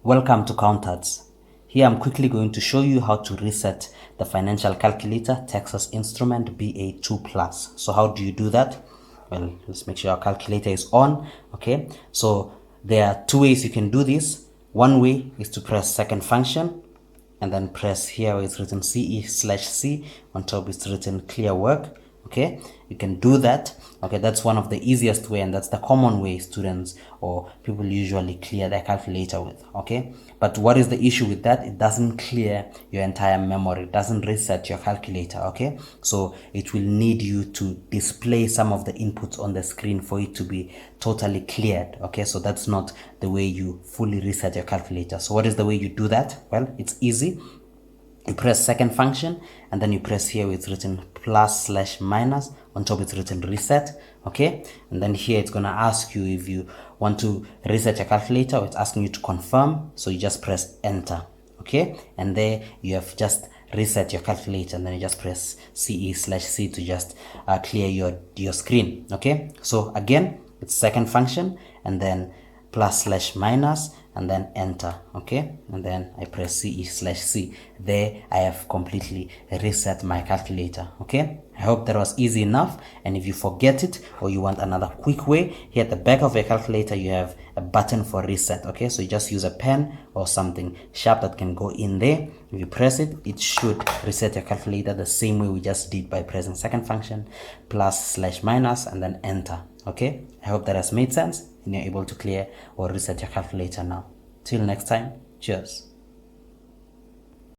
Welcome to Counters. Here I'm quickly going to show you how to reset the financial calculator Texas Instrument BA2 Plus. So how do you do that? Well, let's make sure our calculator is on. Okay, so there are two ways you can do this. One way is to press second function and then press here where it's written CE/C. On top it's written clear work. Okay, you can do that. Okay, that's one of the easiest way, and that's the common way students or people usually clear their calculator with. Okay, but what is the issue with that? It doesn't clear your entire memory, it doesn't reset your calculator. Okay, so it will need you to display some of the inputs on the screen for it to be totally cleared. Okay, so that's not the way you fully reset your calculator. So what is the way you do that? Well, it's easy. You press second function and then you press here where it's written plus/minus. On top it's written reset. Okay, and then here it's gonna ask you if you want to reset your calculator, or it's asking you to confirm, so you just press enter. Okay, and there you have just reset your calculator, and then you just press CE/C to just clear your screen. Okay, so again it's second function and then plus/minus and then enter. Okay, and then I press CE/C. There I have completely reset my calculator. Okay, I hope that was easy enough, and if you forget it or you want another quick way, here at the back of your calculator you have a button for reset. Okay, so you just use a pen or something sharp that can go in there. If you press it, it should reset your calculator the same way we just did by pressing second function plus/minus and then enter. Okay, I hope that has made sense and you're able to clear or reset your calculator now. Till next time, cheers.